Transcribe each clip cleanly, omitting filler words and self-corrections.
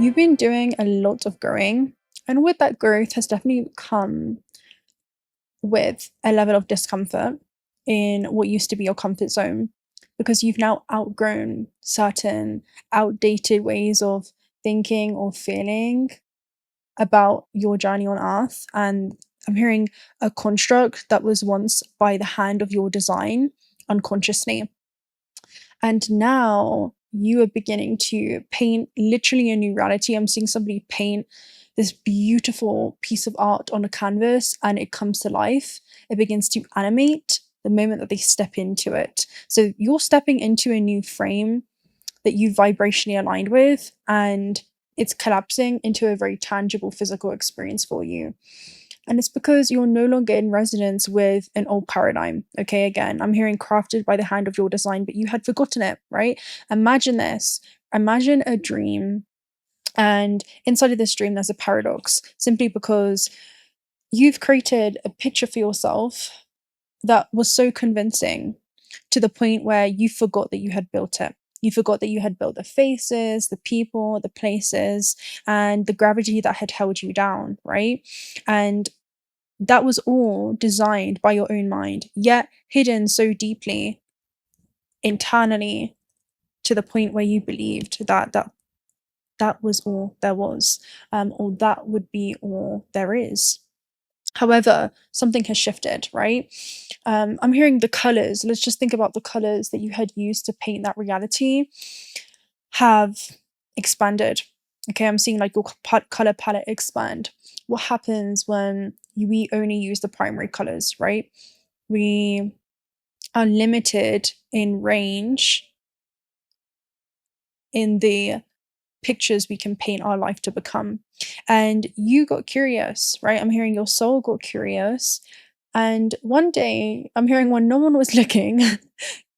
You've been doing a lot of growing, and with that growth has definitely come with a level of discomfort in what used to be your comfort zone because you've now outgrown certain outdated ways of thinking or feeling about your journey on earth. And I'm hearing a construct that was once by the hand of your design unconsciously. And now you are beginning to paint literally a new reality. I'm seeing somebody paint this beautiful piece of art on a canvas and it comes to life. It begins to animate the moment that they step into it. So you're stepping into a new frame that you vibrationally aligned with, and it's collapsing into a very tangible physical experience for you. And it's because you're no longer in resonance with an old paradigm. Okay, again, I'm hearing crafted by the hand of your design, but you had forgotten it, right? Imagine this. Imagine a dream. And inside of this dream, there's a paradox, simply because you've created a picture for yourself that was so convincing to the point where you forgot that you had built it. You forgot that you had built the faces, the people, the places, and the gravity that had held you down, right? And that was all designed by your own mind, yet hidden so deeply internally to the point where you believed that was all there was, or that would be all there is. However, something has shifted, right? I'm hearing the colors. Let's just think about the colors that you had used to paint that reality have expanded. Okay, I'm seeing like your color palette expand. What happens when we only use the primary colors, right? We are limited in range in the pictures we can paint our life to become. And you got curious, right? I'm hearing your soul got curious. And one day, I'm hearing when no one was looking,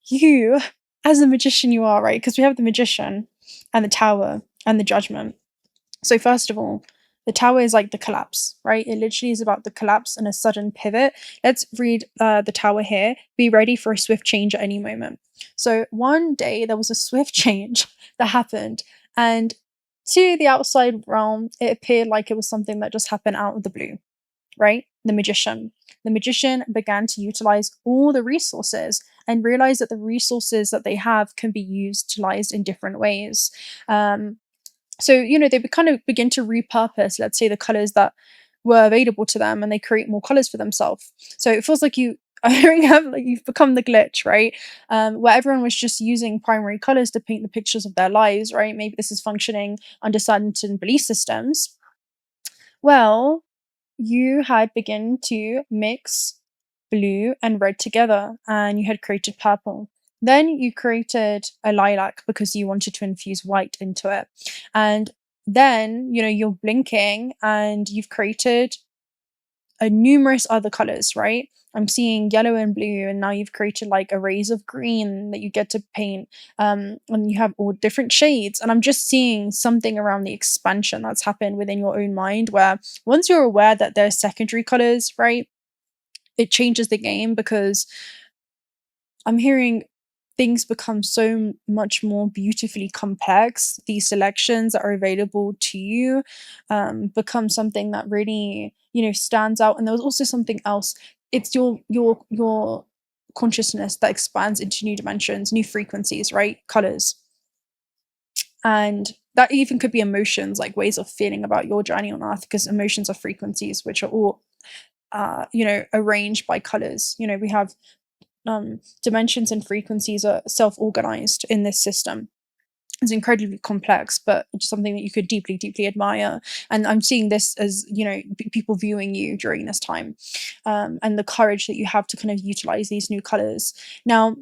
you, as a magician you are, right? Because we have the magician and the tower and the judgment. So first of all, the tower is like the collapse, right? It literally is about the collapse and a sudden pivot. Let's read the tower here. Be ready for a swift change at any moment. So one day there was a swift change that happened, and to the outside realm, it appeared like it was something that just happened out of the blue, right? The magician. The magician began to utilize all the resources and realize that the resources that they have can be utilized in different ways. So, they kind of begin to repurpose, let's say, the colors that were available to them, and they create more colors for themselves. So it feels like you are hearing like you've become the glitch, right? Where everyone was just using primary colors to paint the pictures of their lives, right? Maybe this is functioning under certain belief systems. Well, you had begun to mix blue and red together, and you had created purple. Then you created a lilac because you wanted to infuse white into it. And then, you're blinking and you've created numerous other colors, right? I'm seeing yellow and blue, and now you've created like arrays of green that you get to paint, and you have all different shades. And I'm just seeing something around the expansion that's happened within your own mind, where once you're aware that there's secondary colors, right, it changes the game, because I'm hearing things become so much more beautifully complex. These selections that are available to you become something that really, stands out. And there was also something else. It's your consciousness that expands into new dimensions, new frequencies, right? Colors. And that even could be emotions, like ways of feeling about your journey on earth, because emotions are frequencies, which are all, arranged by colors. We have dimensions and frequencies are self-organized in this system. It's incredibly complex, but it's something that you could deeply, deeply admire. And I'm seeing this as, people viewing you during this time, and the courage that you have to kind of utilize these new colors. Now,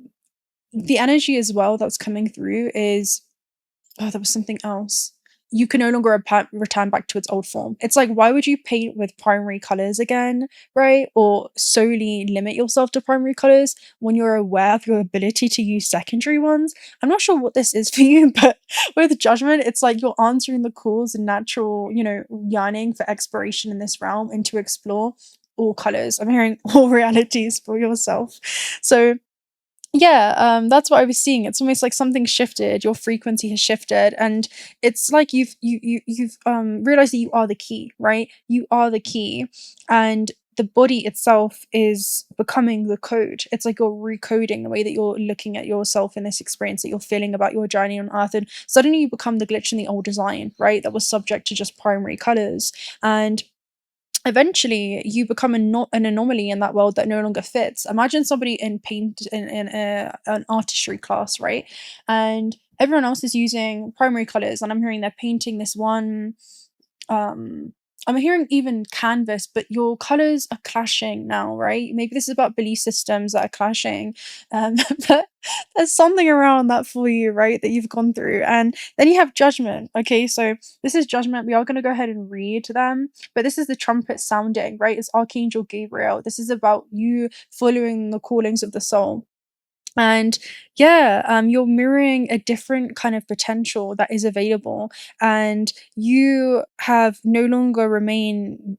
the energy as well that's coming through is, there was something else. You can no longer return back to its old form. It's like, why would you paint with primary colors again, right? Or solely limit yourself to primary colors when you're aware of your ability to use secondary ones? I'm not sure what this is for you, but with judgment, it's like you're answering the calls and natural, yearning for exploration in this realm, and to explore all colors. I'm hearing all realities for yourself. So Yeah, that's what I was seeing. It's almost like something shifted, your frequency has shifted, and it's like you've realized that you are the key, right? You are the key, and the body itself is becoming the code. It's like you're recoding the way that you're looking at yourself in this experience that you're feeling about your journey on Earth, and suddenly you become the glitch in the old design, right? That was subject to just primary colors, and eventually you become an anomaly in that world that no longer fits. Imagine somebody in an artistry class, right? And everyone else is using primary colors, and I'm hearing they're painting this one um I'm hearing even canvas, but your colors are clashing now, right? Maybe this is about belief systems that are clashing. But there's something around that for you, right? That you've gone through. And then you have judgment. Okay, so this is judgment. We are going to go ahead and read them, but this is the trumpet sounding, right? It's Archangel Gabriel. This is about you following the callings of the soul. And yeah, you're mirroring a different kind of potential that is available, and you have no longer remain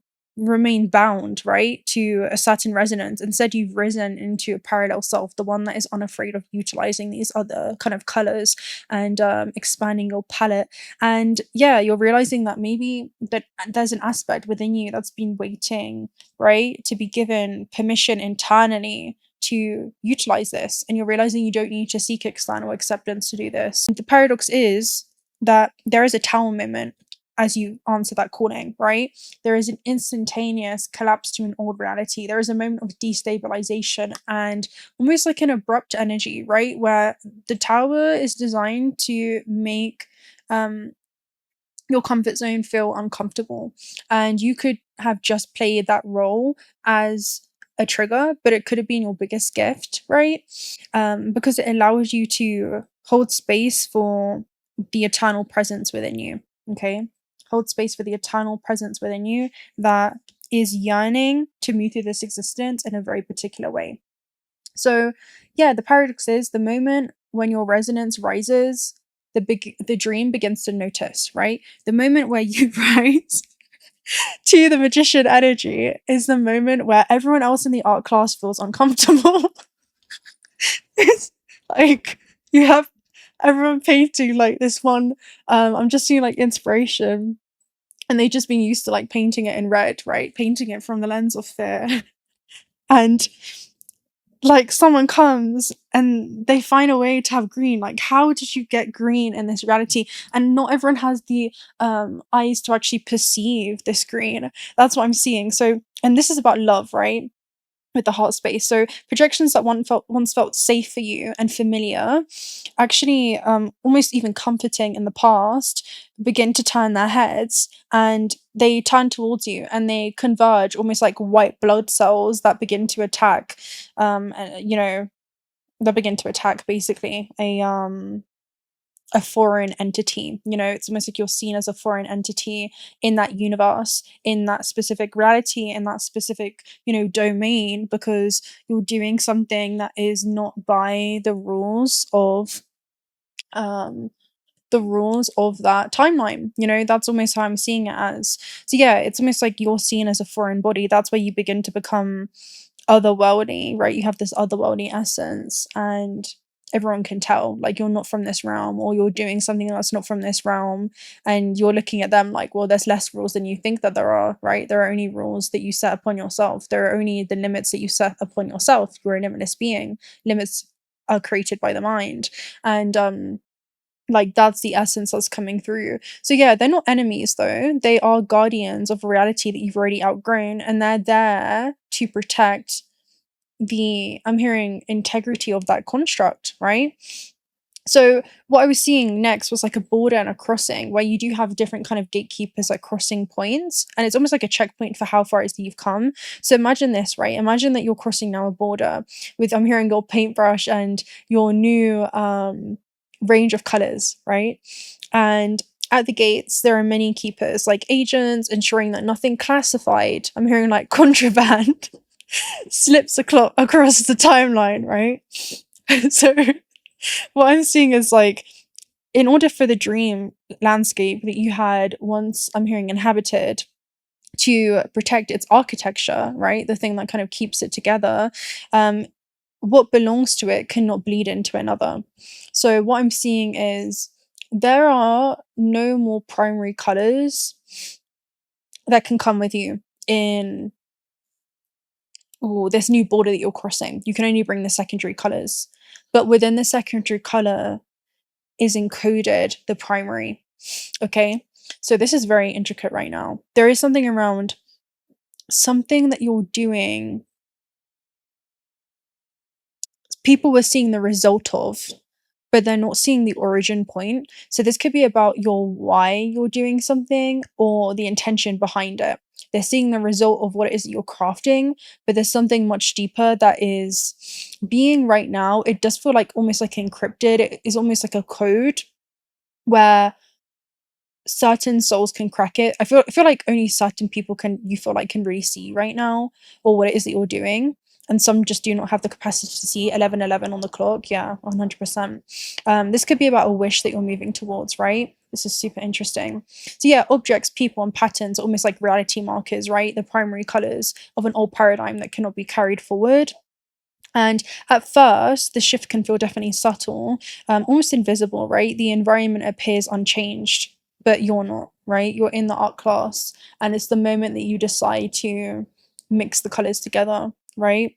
bound, right, to a certain resonance. Instead, you've risen into a parallel self, the one that is unafraid of utilizing these other kind of colors and expanding your palette. And yeah, you're realizing that maybe that there's an aspect within you that's been waiting, right, to be given permission internally to utilize this, and you're realizing you don't need to seek external acceptance to do this. And the paradox is that there is a Tao moment as you answer that calling, right? There is an instantaneous collapse to an old reality. There is a moment of destabilization and almost like an abrupt energy, right? Where the tower is designed to make your comfort zone feel uncomfortable. And you could have just played that role as a trigger, but it could have been your biggest gift, right? Because it allows you to hold space for the eternal presence within you. Okay. Hold space for the eternal presence within you that is yearning to move through this existence in a very particular way. So, yeah, the paradox is the moment when your resonance rises, the dream begins to notice, right? The moment where you rise to the magician energy is the moment where everyone else in the art class feels uncomfortable. It's like you have everyone painting like this one. I'm just seeing like inspiration, and they've just been used to like painting it in red, right? Painting it from the lens of fear. And like someone comes and they find a way to have green. Like, how did you get green in this reality? And not everyone has the eyes to actually perceive this green. That's what I'm seeing. So, and this is about love, right? With the heart space. So projections that once felt safe for you and familiar, actually almost even comforting in the past, begin to turn their heads, and they turn towards you and they converge almost like white blood cells that begin to attack you know, that begin to attack basically a foreign entity. You know, it's almost like you're seen as a foreign entity in that universe, in that specific reality, in that specific, you know, domain, because you're doing something that is not by um the rules of that timeline. You know, that's almost how I'm seeing it as. So yeah, it's almost like you're seen as a foreign body. That's where you begin to become otherworldly, right? You have this otherworldly essence, and everyone can tell like you're not from this realm, or you're doing something that's not from this realm, and you're looking at them like, well, there's less rules than you think that there are, right? There are only rules that you set upon yourself. There are only the limits that you set upon yourself. You're a limitless being. Limits are created by the mind. And like that's the essence that's coming through. So yeah, they're not enemies though. They are guardians of a reality that you've already outgrown, and they're there to protect the, I'm hearing, integrity of that construct, right? So what I was seeing next was like a border and a crossing, where you do have different kind of gatekeepers, like crossing points, and it's almost like a checkpoint for how far it is that you've come. So imagine this, right? Imagine that you're crossing now a border with, I'm hearing, your paintbrush and your new range of colors, right? And at the gates there are many keepers, like agents, ensuring that nothing classified, I'm hearing, like contraband slips across the timeline, right? So what I'm seeing is like, in order for the dream landscape that you had once, I'm hearing, inhabited, to protect its architecture, right? The thing that kind of keeps it together. what belongs to it cannot bleed into another. So what I'm seeing is there are no more primary colors that can come with you in this new border that you're crossing. You can only bring the secondary colors, but within the secondary color is encoded the primary. Okay, so this is very intricate right now. There is something around something that you're doing, people were seeing the result of, but they're not seeing the origin point. So this could be about your why you're doing something or the intention behind it. They're seeing the result of what it is that you're crafting, but there's something much deeper that is being right now. It does feel like almost like encrypted. It is almost like a code where certain souls can crack it. I feel like only certain people can really see right now, or what it is that you're doing. And some just do not have the capacity to see 11:11 on the clock. Yeah, 100%. This could be about a wish that you're moving towards, right? This is super interesting. So yeah, objects, people, and patterns are almost like reality markers, right? The primary colors of an old paradigm that cannot be carried forward. And at first, the shift can feel definitely subtle, almost invisible, right? The environment appears unchanged, but you're not, right? You're in the art class, and it's the moment that you decide to mix the colors together, right?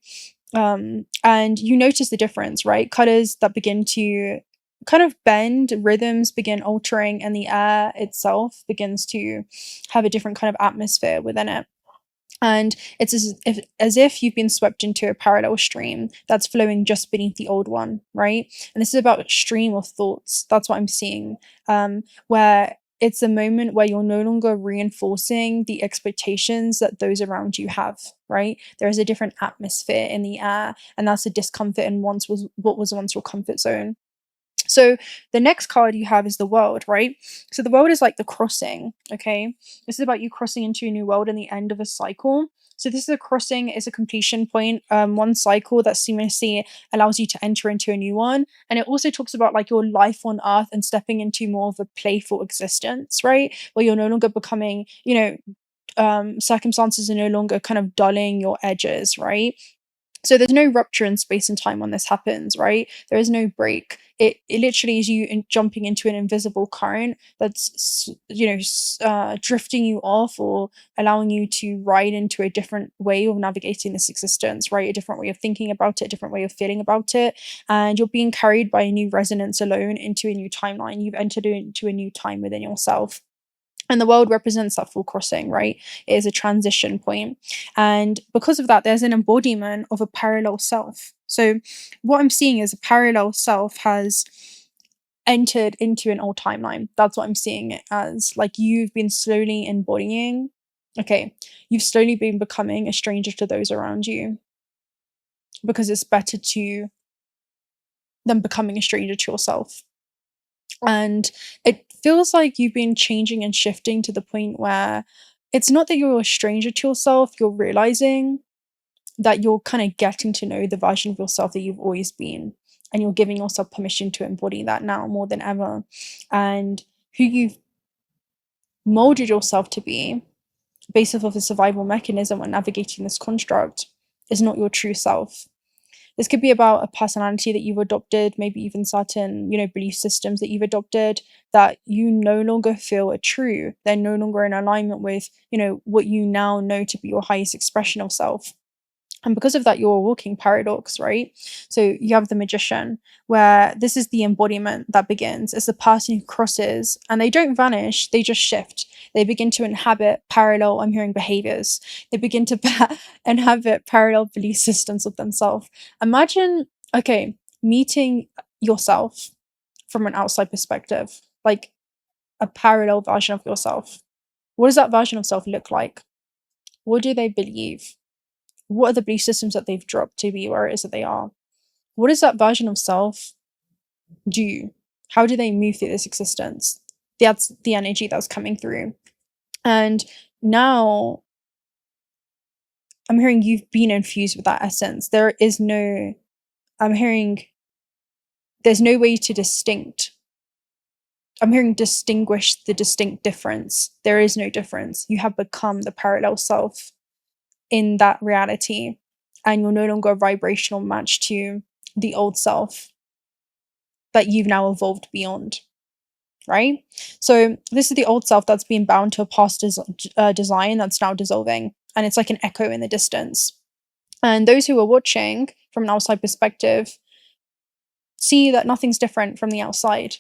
And you notice the difference, right? Colors that begin to kind of bend, rhythms begin altering, and the air itself begins to have a different kind of atmosphere within it. And it's as if you've been swept into a parallel stream that's flowing just beneath the old one, right? And this is about a stream of thoughts. That's what I'm seeing, where it's a moment where you're no longer reinforcing the expectations that those around you have, right? There is a different atmosphere in the air, and that's a discomfort in what was once your comfort zone. So the next card you have is the world, right? So the world is like the crossing, okay? This is about you crossing into a new world and the end of a cycle. So this is a crossing, is a completion point, one cycle that seamlessly allows you to enter into a new one. And it also talks about like your life on earth and stepping into more of a playful existence, right? Where you're no longer becoming, circumstances are no longer kind of dulling your edges, right? So there's no rupture in space and time when this happens, right? There is no break. It literally is you jumping into an invisible current that's drifting you off, or allowing you to ride into a different way of navigating this existence, right? A different way of thinking about it, a different way of feeling about it, and you're being carried by a new resonance alone into a new timeline. You've entered into a new time within yourself. And the world represents that full crossing, right? It is a transition point. And because of that, there's an embodiment of a parallel self. So what I'm seeing is a parallel self has entered into an old timeline. That's what I'm seeing it as. Like you've been slowly embodying, you've slowly been becoming a stranger to those around you, because it's better than becoming a stranger to yourself. And it feels like you've been changing and shifting to the point where it's not that you're a stranger to yourself, you're realizing that you're kind of getting to know the version of yourself that you've always been. And you're giving yourself permission to embody that now more than ever. And who you've molded yourself to be based off of a survival mechanism when navigating this construct is not your true self. This could be about a personality that you've adopted, maybe even certain, belief systems that you've adopted that you no longer feel are true. They're no longer in alignment with, what you now know to be your highest expression of self. And because of that, you're a walking paradox, right? So you have the magician, where this is the embodiment that begins as the person who crosses, and they don't vanish, they just shift. They begin to inhabit parallel, I'm hearing, behaviors. They begin to inhabit parallel belief systems of themselves. Imagine, meeting yourself from an outside perspective, like a parallel version of yourself. What does that version of self look like? What do they believe? What are the belief systems that they've dropped to be where it is that they are? What does that version of self do? How do they move through this existence? That's the energy that's coming through. And now I'm hearing you've been infused with that essence. There's no way to distinct. I'm hearing distinguish the distinct difference. There is no difference. You have become the parallel self in that reality. and you're no longer a vibrational match to the old self that you've now evolved beyond, right? So this is the old self that's been bound to a past design that's now dissolving, and it's like an echo in the distance. And those who are watching from an outside perspective see that nothing's different from the outside,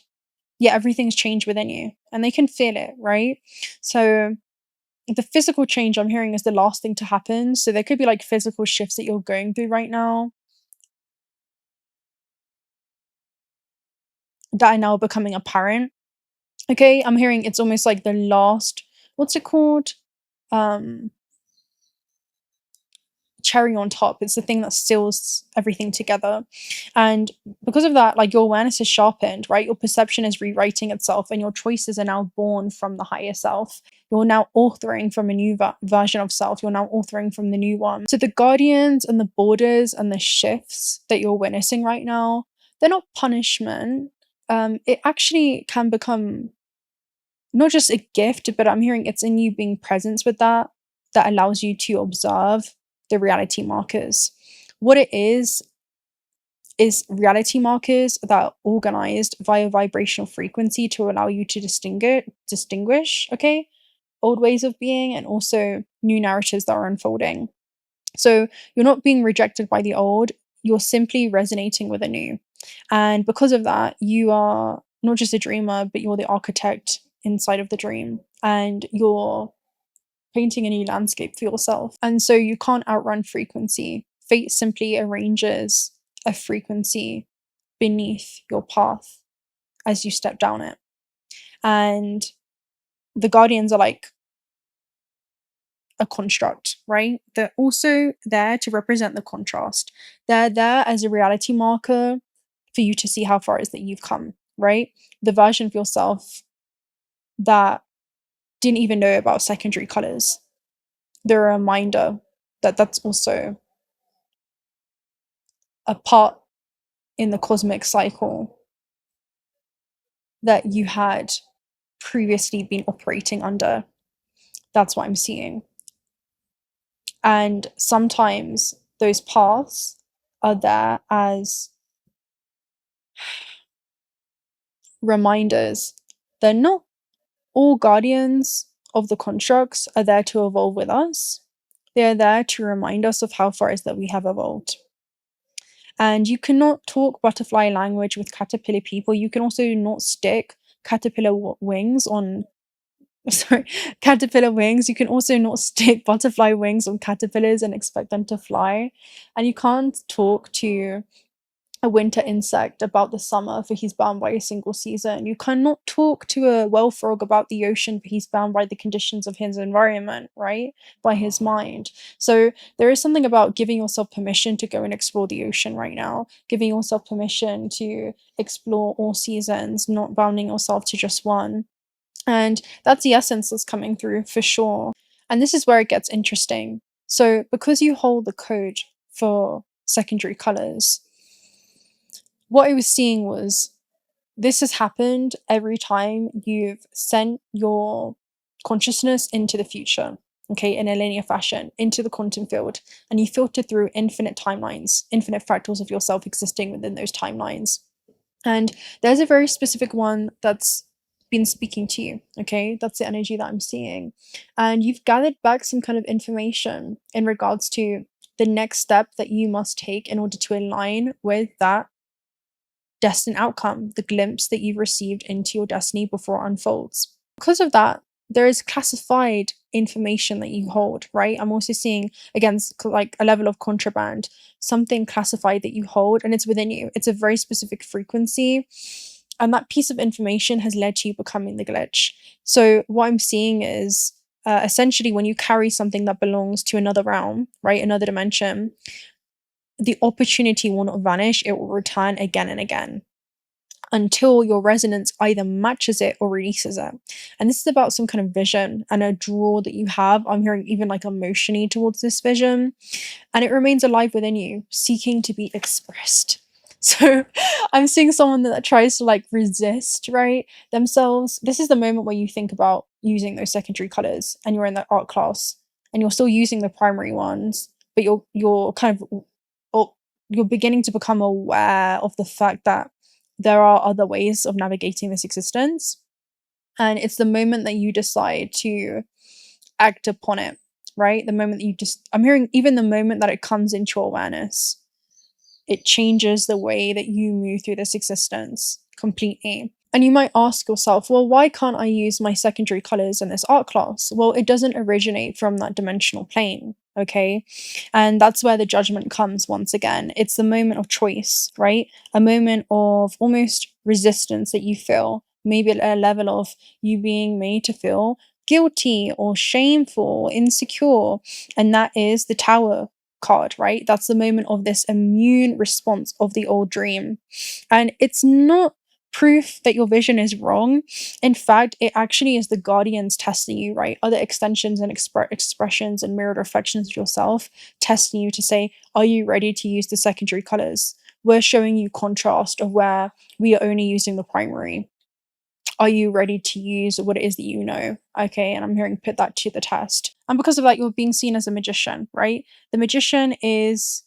yet everything's changed within you, and they can feel it, right? So the physical change I'm hearing is the last thing to happen. So there could be like physical shifts that you're going through right now that are now becoming apparent. Okay, I'm hearing it's almost like the last, what's it called? Cherry on top. It's the thing that seals everything together. And because of that, like, your awareness is sharpened, right? Your perception is rewriting itself, and your choices are now born from the higher self. You're now authoring from a new version of self. You're now authoring from the new one. So the guardians and the borders and the shifts that you're witnessing right now, they're not punishment. It actually can become not just a gift, but I'm hearing it's in you being present with that allows you to observe the reality markers. What it is reality markers that are organized via vibrational frequency to allow you to distinguish, okay, old ways of being and also new narratives that are unfolding. So you're not being rejected by the old, you're simply resonating with the new. And because of that, you are not just a dreamer, but you're the architect inside of the dream, and you're painting a new landscape for yourself. And so you can't outrun frequency. Fate simply arranges a frequency beneath your path as you step down it. And the guardians are like a construct, right? They're also there to represent the contrast. They're there as a reality marker for you to see how far it is that you've come, right? The version of yourself that didn't even know about secondary colors. They're a reminder that that's also a part in the cosmic cycle that you had previously been operating under. That's what I'm seeing. And sometimes those paths are there as reminders. They're not all guardians of the constructs are there to evolve with us. They're there to remind us of how far it is that we have evolved. And you cannot talk butterfly language with caterpillar people. You can also not stick caterpillar wings on caterpillar wings. You can also not stick butterfly wings on caterpillars and expect them to fly. And you can't talk to a winter insect about the summer, for he's bound by a single season. You cannot talk to a well frog about the ocean, for he's bound by the conditions of his environment, right? By his mind. So there is something about giving yourself permission to go and explore the ocean right now, giving yourself permission to explore all seasons, not bounding yourself to just one. And that's the essence that's coming through for sure. And this is where it gets interesting. So because you hold the code for secondary colors, what I was seeing was this has happened every time you've sent your consciousness into the future, okay, in a linear fashion, into the quantum field, and you filter through infinite timelines, infinite fractals of yourself existing within those timelines. And there's a very specific one that's been speaking to you, okay? That's the energy that I'm seeing. And you've gathered back some kind of information in regards to the next step that you must take in order to align with that destined outcome, the glimpse that you've received into your destiny before it unfolds. Because of that, there is classified information that you hold, right? I'm also seeing, again, like a level of contraband, something classified that you hold, and it's within you. It's a very specific frequency, and that piece of information has led to you becoming the glitch. So what I'm seeing is essentially when you carry something that belongs to another realm, right, another dimension, the opportunity will not vanish, it will return again and again until your resonance either matches it or releases it. And this is about some kind of vision and a draw that you have. I'm hearing even like emotionally towards this vision, and it remains alive within you, seeking to be expressed. So I'm seeing someone that tries to like resist, right, themselves. This is the moment where you think about using those secondary colors and you're in that art class and you're still using the primary ones, but you're kind of, or you're beginning to become aware of the fact that there are other ways of navigating this existence. And it's the moment that you decide to act upon it, right? The moment that I'm hearing even the moment that it comes into your awareness, it changes the way that you move through this existence completely. And you might ask yourself, well, why can't I use my secondary colors in this art class? Well, it doesn't originate from that dimensional plane, okay? And that's where the judgment comes once again. It's the moment of choice, right? A moment of almost resistance that you feel, maybe at a level of you being made to feel guilty or shameful, insecure. And that is the Tower card, right? That's the moment of this immune response of the old dream. And it's not proof that your vision is wrong. In fact, it actually is the guardians testing you, right? Other extensions and expressions and mirrored reflections of yourself testing you to say, are you ready to use the secondary colors? We're showing you contrast of where we are only using the primary. Are you ready to use what it is that you know? Okay, and I'm hearing put that to the test. And because of that, you're being seen as a magician, right? The magician is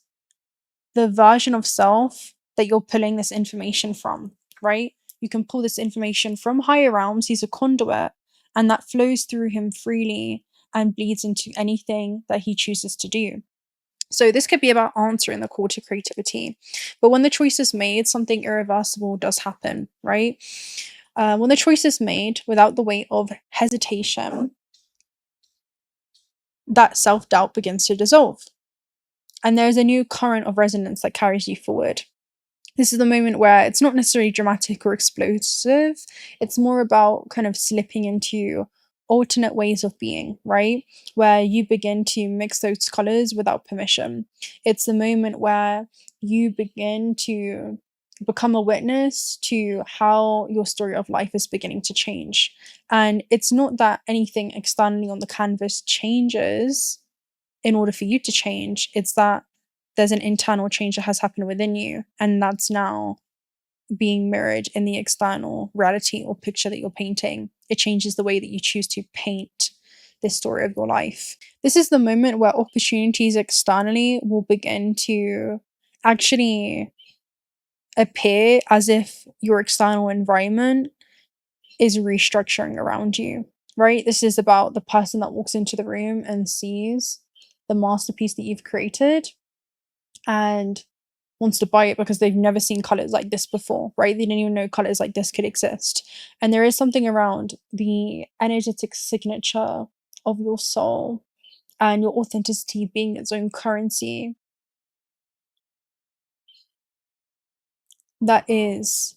the version of self that you're pulling this information from, right? You can pull this information from higher realms. He's a conduit, and that flows through him freely and bleeds into anything that he chooses to do. So this could be about answering the call to creativity. But when the choice is made, something irreversible does happen, right? When the choice is made without the weight of hesitation, that self-doubt begins to dissolve. And there's a new current of resonance that carries you forward. This is the moment where it's not necessarily dramatic or explosive. It's more about kind of slipping into alternate ways of being, right? Where you begin to mix those colors without permission. It's the moment where you begin to become a witness to how your story of life is beginning to change. And it's not that anything externally on the canvas changes in order for you to change. It's that there's an internal change that has happened within you, and that's now being mirrored in the external reality or picture that you're painting. It changes the way that you choose to paint this story of your life. This is the moment where opportunities externally will begin to actually appear as if your external environment is restructuring around you, right? This is about the person that walks into the room and sees the masterpiece that you've created and wants to buy it because they've never seen colors like this before, right? They didn't even know colors like this could exist. And there is something around the energetic signature of your soul and your authenticity being its own currency that is,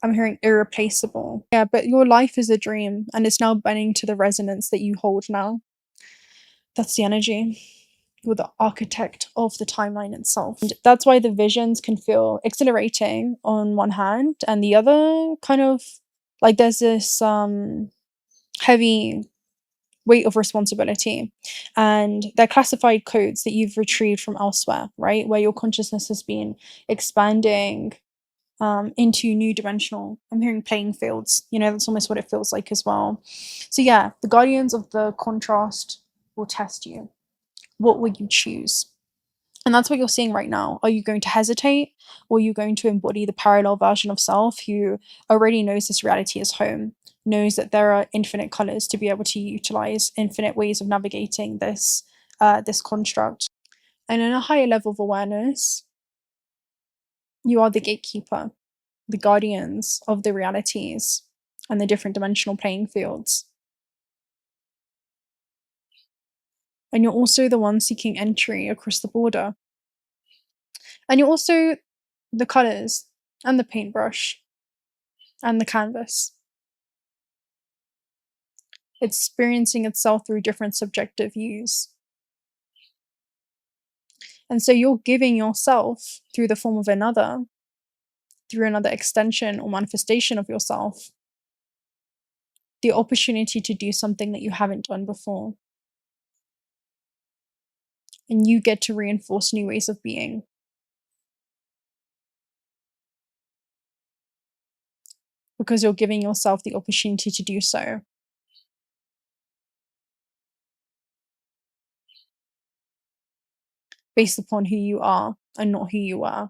I'm hearing, irreplaceable. Yeah, but your life is a dream and it's now bending to the resonance that you hold now. That's the energy. You're the architect of the timeline itself. And that's why the visions can feel exhilarating on one hand, and the other kind of like there's this heavy weight of responsibility. And they're classified codes that you've retrieved from elsewhere, right? Where your consciousness has been expanding into new dimensional, I'm hearing playing fields. You know, that's almost what it feels like as well. So yeah, the guardians of the contrast will test you. What will you choose? And that's what you're seeing right now. Are you going to hesitate, or are you going to embody the parallel version of self who already knows this reality is home, knows that there are infinite colors to be able to utilize, infinite ways of navigating this construct? And in a higher level of awareness, you are the gatekeeper, the guardians of the realities and the different dimensional playing fields. And you're also the one seeking entry across the border. And you're also the colors and the paintbrush and the canvas. It's experiencing itself through different subjective views. And so you're giving yourself through the form of another, through another extension or manifestation of yourself, the opportunity to do something that you haven't done before. And you get to reinforce new ways of being. Because you're giving yourself the opportunity to do so. based upon who you are and not who you were.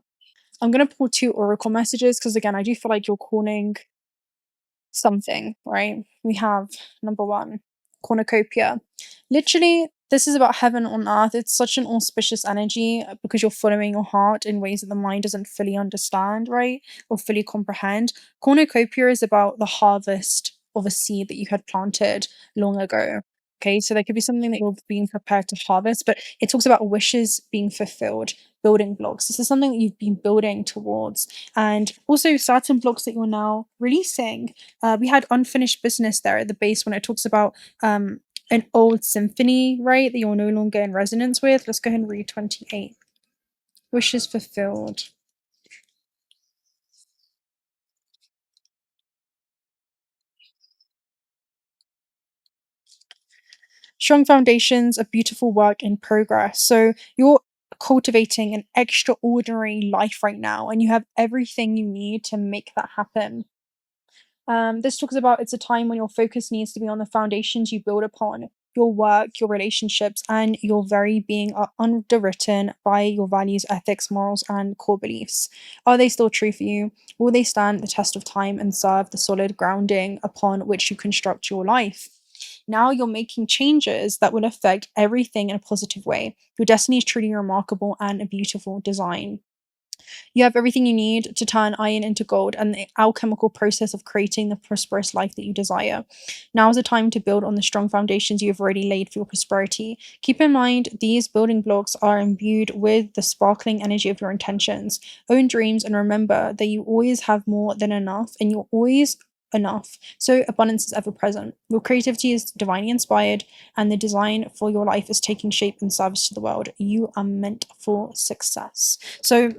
I'm gonna pull two oracle messages because again, I do feel like you're calling something, right? We have number one, cornucopia. Literally, this is about heaven on earth. It's such an auspicious energy because you're following your heart in ways that the mind doesn't fully understand, right? Or fully comprehend. Cornucopia is about the harvest of a seed that you had planted long ago. Okay, so there could be something that you're being prepared to harvest, but it talks about wishes being fulfilled, building blocks. This is something that you've been building towards, and also certain blocks that you're now releasing. We had unfinished business there at the base when it talks about an old symphony, right, that you're no longer in resonance with. Let's go ahead and read 28. Wishes fulfilled. Strong foundations, a beautiful work in progress. So you're cultivating an extraordinary life right now, and you have everything you need to make that happen. This talks about it's a time when your focus needs to be on the foundations you build upon. Your work, your relationships, and your very being are underwritten by your values, ethics, morals, and core beliefs. Are they still true for you? Will they stand the test of time and serve the solid grounding upon which you construct your life? Now you're making changes that will affect everything in a positive way. Your destiny is truly remarkable and a beautiful design. You have everything you need to turn iron into gold and the alchemical process of creating the prosperous life that you desire. Now is the time to build on the strong foundations you have already laid for your prosperity. Keep in mind, these building blocks are imbued with the sparkling energy of your intentions. Own dreams and remember that you always have more than enough and you're always enough. So abundance is ever present. Your creativity is divinely inspired and the design for your life is taking shape in service to the world. You are meant for success. So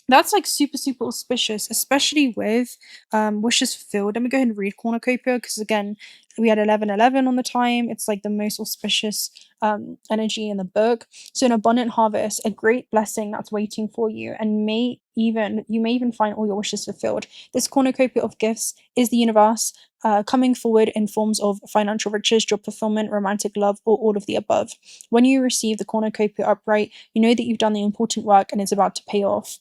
that's like super, super auspicious, especially with wishes fulfilled. Let me go ahead and read cornucopia because again, we had 1111 on the time. It's like the most auspicious energy in the book. So an abundant harvest, a great blessing that's waiting for you, and you may even find all your wishes fulfilled. This cornucopia of gifts is the universe coming forward in forms of financial riches, job fulfillment, romantic love, or all of the above. When you receive the cornucopia upright, you know that you've done the important work and it's about to pay off.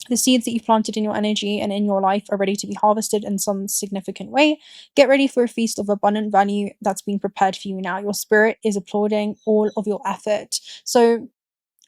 The seeds that you've planted in your energy and in your life are ready to be harvested in some significant way. Get ready for a feast of abundant value that's being prepared for you now. Your spirit is applauding all of your effort. So,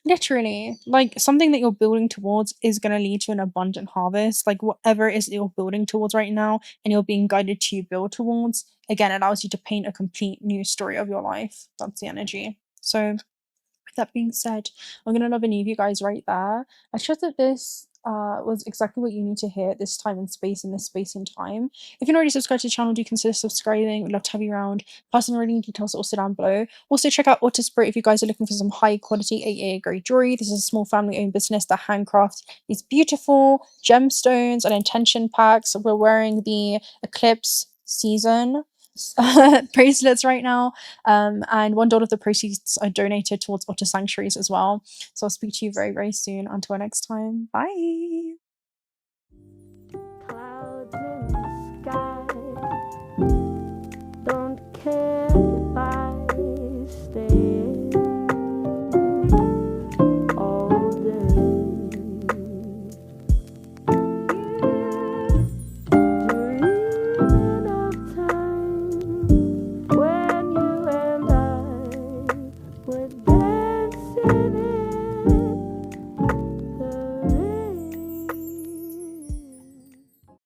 literally, like something that you're building towards is going to lead to an abundant harvest. Like, whatever it is that you're building towards right now and you're being guided to build towards, again, allows you to paint a complete new story of your life. That's the energy. So, with that being said, I'm gonna love and leave you guys right there. I trust that this was exactly what you need to hear at this time and space in this space and time. If you're not already subscribed to the channel, do consider subscribing. We'd love to have you around. Personal reading details are also down below. Also check out Autospirit if you guys are looking for some high quality AA grade jewelry. This is a small family owned business that handcrafts these beautiful gemstones and intention packs. We're wearing the eclipse season bracelets right now, and $1 of the proceeds are donated towards otter sanctuaries as well. So I'll speak to you very, very soon. Until next time, bye.